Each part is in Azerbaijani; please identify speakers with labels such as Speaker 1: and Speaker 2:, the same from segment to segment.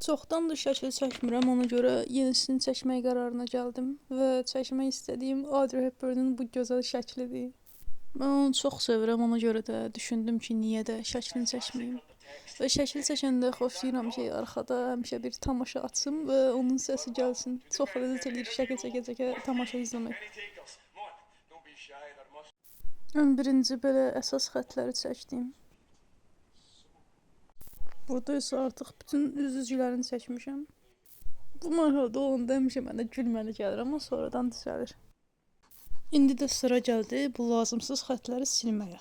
Speaker 1: Çoxdandır şəkil çəkmirəm, ona görə yenisini çəkmək qərarına gəldim və çəkmək istədiyim Audrey Hepburn'un bu gözəl şəklidir. Mən onu çox sevirəm, ona görə də düşündüm ki, niyə də şəklini çəkməyim. Və şəkil çəkəndə xoşlayıram ki, arxada həmişə bir tamaşa açım və onun səsi gəlsin. Çox ləzzət eləyir şəkil çəkə-çəkə tamaşa izləmək. Ən birinci belə əsas xətləri çəkdim. Burada isə artıq bütün üz-üzgülərini çəkmişəm. Bu mərhələdə olanda həmişə mənə gülməli gəlir, amma sonradan düzəlir. İndi də sıra gəldi bu lazımsız xətləri silməyə.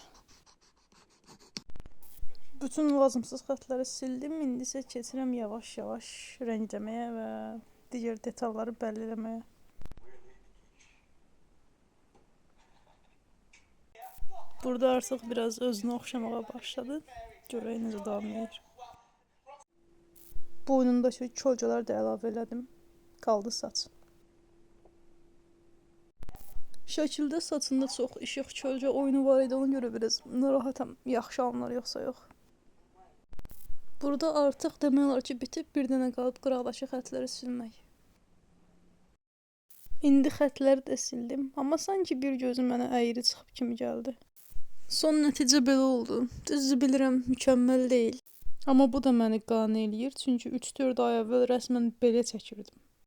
Speaker 1: Bütün lazımsız xətləri sildim, indi isə keçirəm yavaş-yavaş rəngləməyə və digər detalları bəlli eləməyə. Burada artıq biraz özünə oxşamağa başladı. Görək necə davam edir. Boynundakı kölgələr də əlavə elədim. Qaldı saç. Şəkildə saçında çox işıq kölgə oyunu var idi, ona görə biraz narahatam. Yaxşı alınır yoxsa yox. Burada artıq demək olar ki, bitib, bir dənə qalıb qıraqdakı xətləri silmək. İndi xətləri də sildim, amma sanki bir gözü mənə əyri çıxıb kimi gəldi. Son nəticə belə oldu. Düzdür bilirəm, mükəmməl deyil. Amma bu da məni qane eləyir, çünki 3-4 ay əvvəl rəsmən belə çəkirdim.